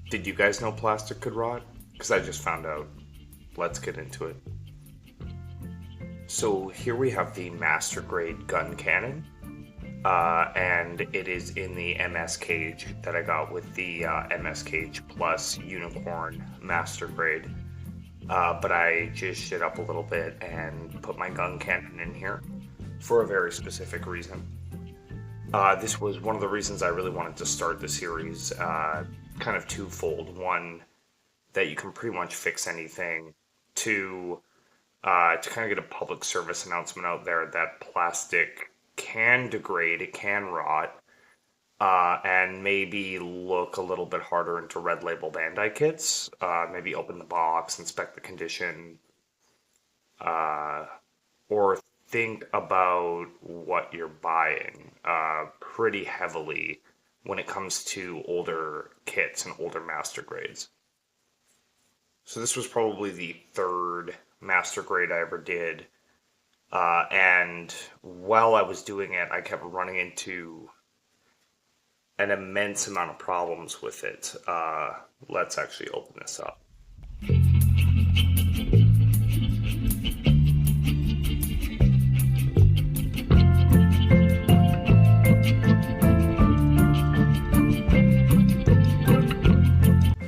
Did you guys know plastic could rot? Because I just found out. Let's get into it. So here we have the master grade gun cannon, and it is in the MS cage that I got with the MS cage plus unicorn master grade. But I just shit up a little bit and put my gun cannon in here for a very specific reason. This was one of the reasons I really wanted to start the series, kind of twofold. One, that you can pretty much fix anything. Two, to kind of get a public service announcement out there that plastic can degrade, it can rot, and maybe look a little bit harder into Red Label Bandai kits. Maybe open the box, inspect the condition, or think about what you're buying pretty heavily when it comes to older kits and older master grades. So this was probably the third master grade I ever did. And while I was doing it, I kept running into an immense amount of problems with it. Let's actually open this up.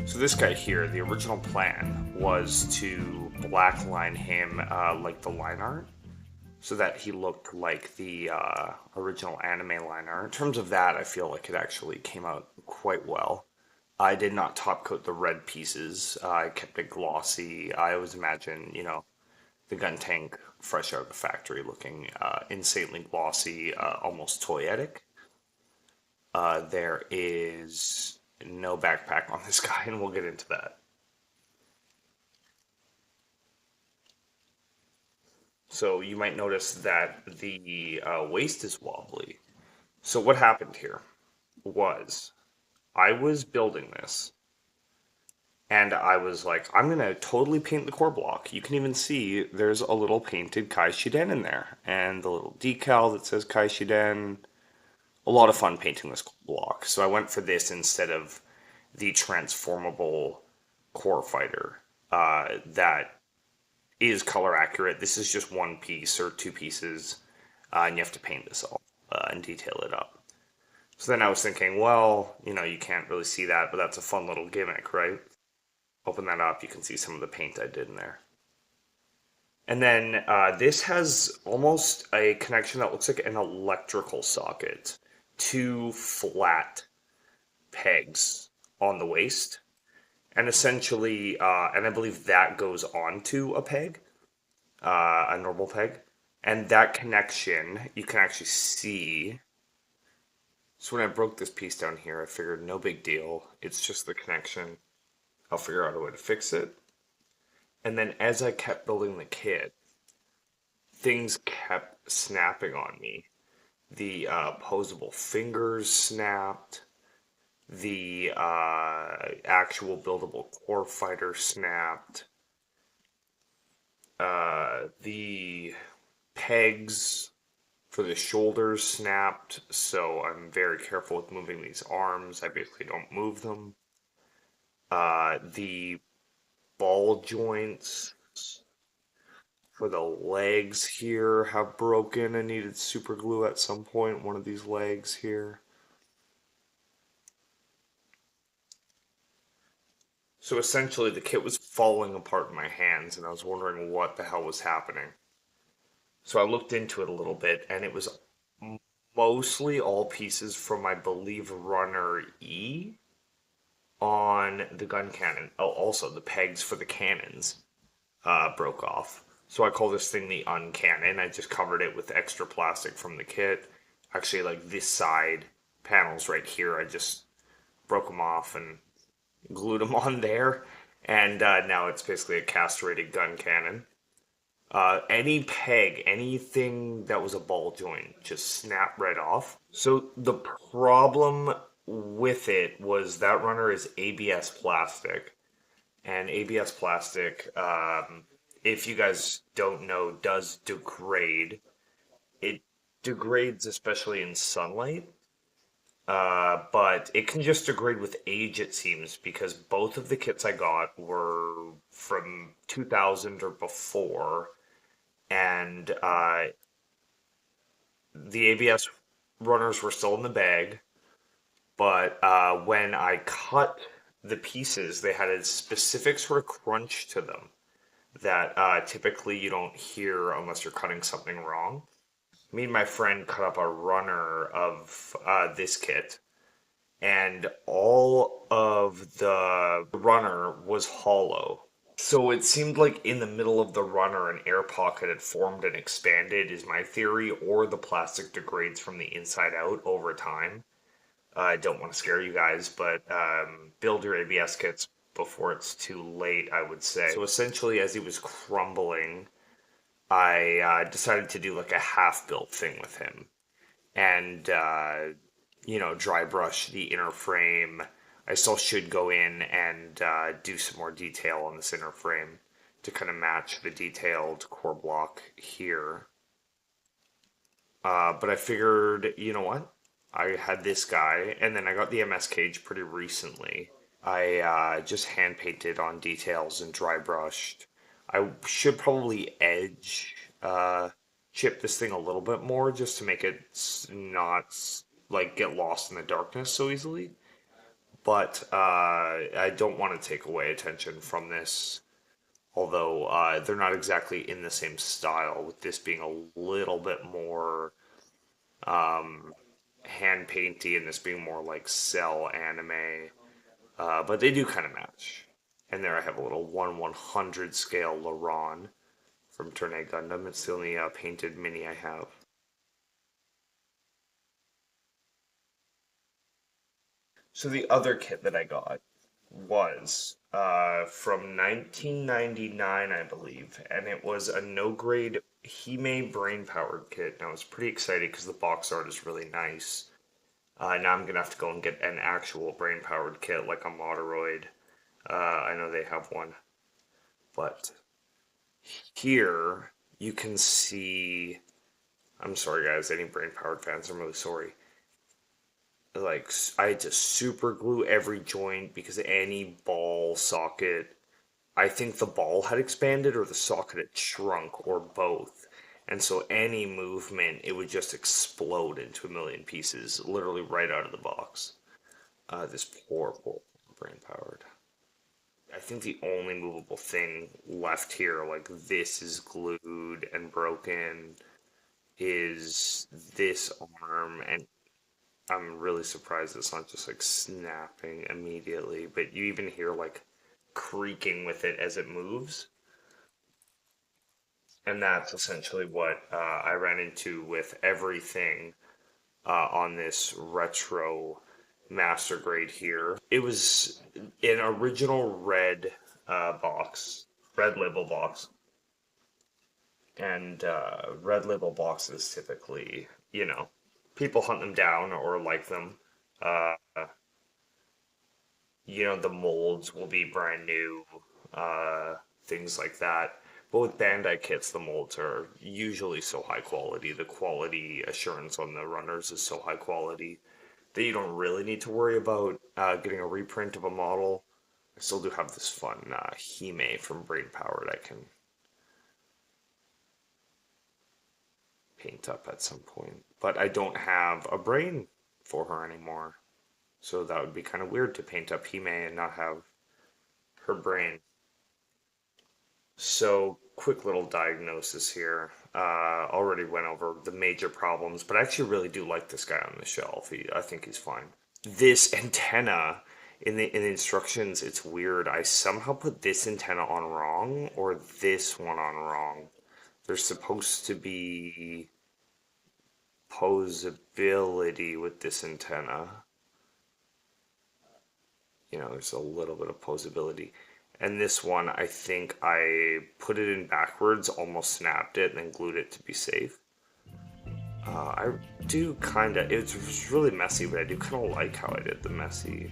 So this guy here, the original plan was to blackline him like the line art, so that he looked like the original anime line art. In terms of that, I feel like it actually came out quite well. I did not top coat the red pieces. I kept it glossy. I always imagine, the gun tank fresh out of the factory looking insanely glossy, almost toyetic. There is no backpack on this guy, and we'll get into that. So you might notice that the waist is wobbly. So what happened here was I was building this, and I was like, I'm gonna totally paint the core block. You can even see there's a little painted Kai Shiden in there, and the little decal that says Kai Shiden. A lot of fun painting this block. So I went for this instead of the transformable core fighter that is color accurate. This is just one piece or two pieces, and you have to paint this all and detail it up. So then I was thinking, well, you can't really see that, but that's a fun little gimmick, right? Open that up, you can see some of the paint I did in there. And then this has almost a connection that looks like an electrical socket. Two flat pegs on the waist. And essentially, and I believe that goes onto a peg, a normal peg. And that connection, you can actually see. So when I broke this piece down here, I figured no big deal. It's just the connection. I'll figure out a way to fix it. And then as I kept building the kit, things kept snapping on me. The posable fingers snapped. The actual buildable core fighter snapped. The pegs for the shoulders snapped, so I'm very careful with moving these arms. I basically don't move them. The ball joints for the legs here have broken and needed super glue at some point. One of these legs here. So essentially the kit was falling apart in my hands and I was wondering what the hell was happening. So I looked into it a little bit and it was mostly all pieces from, I believe, Runner E on the Guncannon. Oh, also the pegs for the cannons broke off. So I call this thing the Uncannon. I just covered it with extra plastic from the kit. Actually, like this side panels right here, I just broke them off and glued them on there. And now it's basically a castrated gun cannon. Any peg, anything that was a ball joint, just snapped right off. So the problem with it was that runner is ABS plastic. And ABS plastic, if you guys don't know, does degrade. It degrades especially in sunlight. but it can just degrade with age, it seems, because both of the kits I got were from 2000 or before, and the ABS runners were still in the bag. But when I cut the pieces, they had a specific sort of crunch to them that typically you don't hear unless you're cutting something wrong. Me and my friend cut up a runner of this kit, and all of the runner was hollow. So it seemed like in the middle of the runner, an air pocket had formed and expanded, is my theory, or the plastic degrades from the inside out over time. I don't want to scare you guys, but build your ABS kits before it's too late, I would say. So essentially, as he was crumbling, I decided to do like a half-built thing with him. And, dry brush the inner frame. I still should go in and do some more detail on this inner frame to kind of match the detailed core block here. But I figured, you know what? I had this guy, and then I got the MS cage pretty recently. I just hand painted on details and dry brushed. I should probably edge chip this thing a little bit more just to make it not like get lost in the darkness so easily. But I don't want to take away attention from this, although they're not exactly in the same style, with this being a little bit more hand painty and this being more like cell anime. But they do kind of match. And there I have a little 1/100 scale Laron from Tournai Gundam. It's the only painted mini I have. So the other kit that I got was from 1999, I believe, and it was a no-grade Hime Brain Powerd kit. And I was pretty excited because the box art is really nice. Now I'm gonna have to go and get an actual Brain Powerd kit, like a Moderoid. I know they have one, but here you can see. I'm sorry, guys. Any Brain Powerd fans? I'm really sorry. Like, I had to super glue every joint because any ball socket, I think the ball had expanded or the socket had shrunk or both. And so any movement, it would just explode into a million pieces, literally right out of the box. This poor Brain Powerd. I think the only movable thing left here, like this is glued and broken, is this arm, and I'm really surprised it's not just like snapping immediately, but you even hear like creaking with it as it moves. And that's essentially what I ran into with everything on this retro master grade here. It was an original red box, red label box. And red label boxes typically, people hunt them down or like them. Uh, the molds will be brand new, things like that. But with Bandai kits, the molds are usually so high quality. The quality assurance on the runners is so high quality that you don't really need to worry about getting a reprint of a model. I still do have this fun Hime from Brain Powerd I can paint up at some point. But I don't have a brain for her anymore. So that would be kind of weird to paint up Hime and not have her brain. So, quick little diagnosis here. Already went over the major problems, but I actually really do like this guy on the shelf. I think he's fine. This antenna in the instructions, it's weird. I somehow put this antenna on wrong or this one on wrong. There's supposed to be posability with this antenna. There's a little bit of posability. And this one, I think I put it in backwards, almost snapped it, and then glued it to be safe. I do kind of, it's really messy, but I do kind of like how I did the messy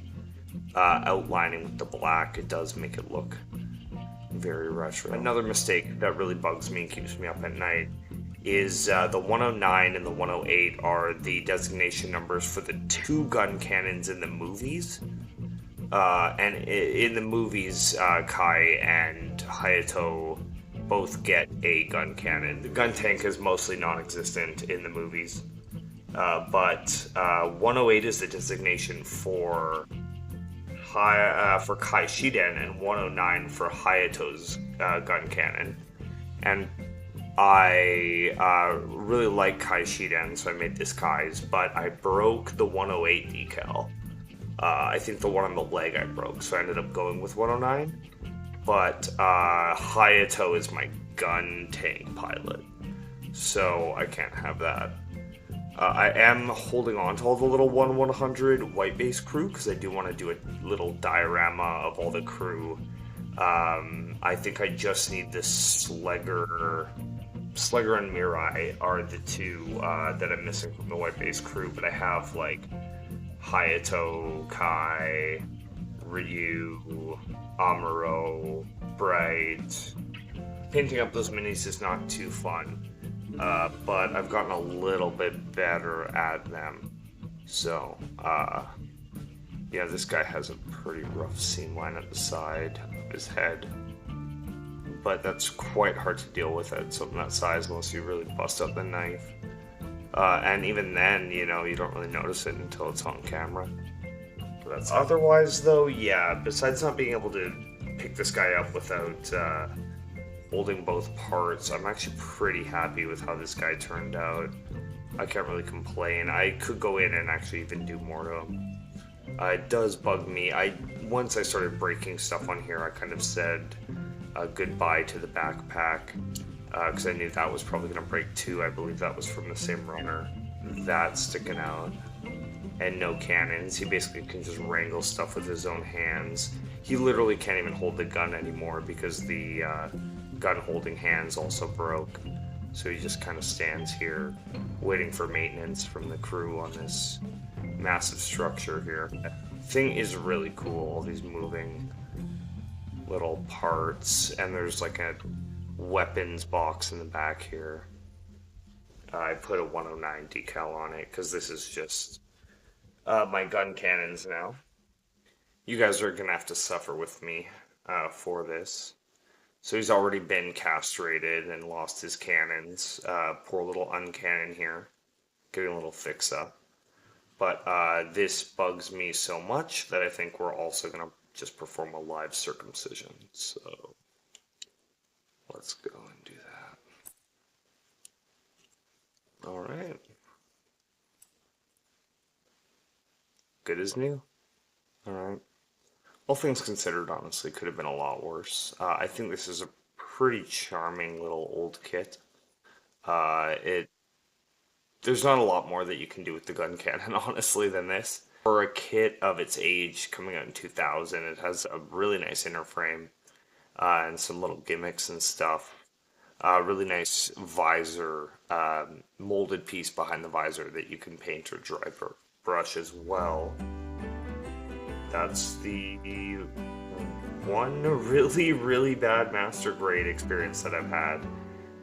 outlining with the black. It does make it look very retro. Another mistake that really bugs me and keeps me up at night is the 109 and the 108 are the designation numbers for the two gun cannons in the movies. And in the movies, Kai and Hayato both get a gun cannon. The gun tank is mostly non-existent in the movies, but 108 is the designation for Kai Shiden, and 109 for Hayato's gun cannon. And I really like Kai Shiden, so I made this Kai's, but I broke the 108 decal. I think the one on the leg I broke, so I ended up going with 109. But Hayato is my gun tank pilot, so I can't have that. I am holding on to all the little 1/100 white base crew because I do want to do a little diorama of all the crew. I think I just need this Slegger and Mirai are the two that I'm missing from the white base crew, but I have like Hayato, Kai, Ryu, Amuro, Bright. Painting up those minis is not too fun. But I've gotten a little bit better at them. So, yeah, this guy has a pretty rough seam line at the side of his head. But that's quite hard to deal with at something that size unless you really bust up the knife. And even then, you know, you don't really notice it until it's on camera. That's otherwise, though, yeah, besides not being able to pick this guy up without holding both parts, I'm actually pretty happy with how this guy turned out. I can't really complain. I could go in and actually even do more to him. It does bug me. Once I started breaking stuff on here, I kind of said goodbye to the backpack because I knew that was probably going to break too. I believe that was from the same runner. That's sticking out. And no cannons. He basically can just wrangle stuff with his own hands. He literally can't even hold the gun anymore because the gun holding hands also broke. So he just kind of stands here waiting for maintenance from the crew on this massive structure here. Thing is really cool, all these moving little parts, and there's like a weapons box in the back here. I put a 109 decal on it because this is just my gun cannons now. You guys are gonna have to suffer with me for this. So he's already been castrated and lost his cannons. Poor little Uncannon here, getting a little fix up. But this bugs me so much that I think we're also gonna just perform a live circumcision. So let's go and do that. All right. Good as new. All right. All things considered, honestly, could have been a lot worse. I think this is a pretty charming little old kit. There's not a lot more that you can do with the Guncannon, honestly, than this. For a kit of its age, coming out in 2000, it has a really nice inner frame and some little gimmicks and stuff. Really nice visor, molded piece behind the visor that you can paint or dry brush as well. That's the one really, really bad master grade experience that I've had.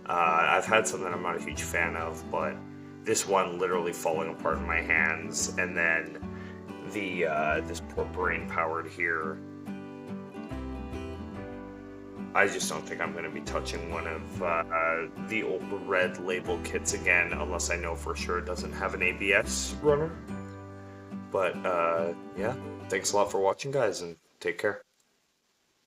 I've had some that I'm not a huge fan of, but this one literally falling apart in my hands, and then this poor Brain Powerd here. I just don't think I'm going to be touching one of the old Red Label kits again, unless I know for sure it doesn't have an ABS runner. But yeah, thanks a lot for watching, guys, and take care.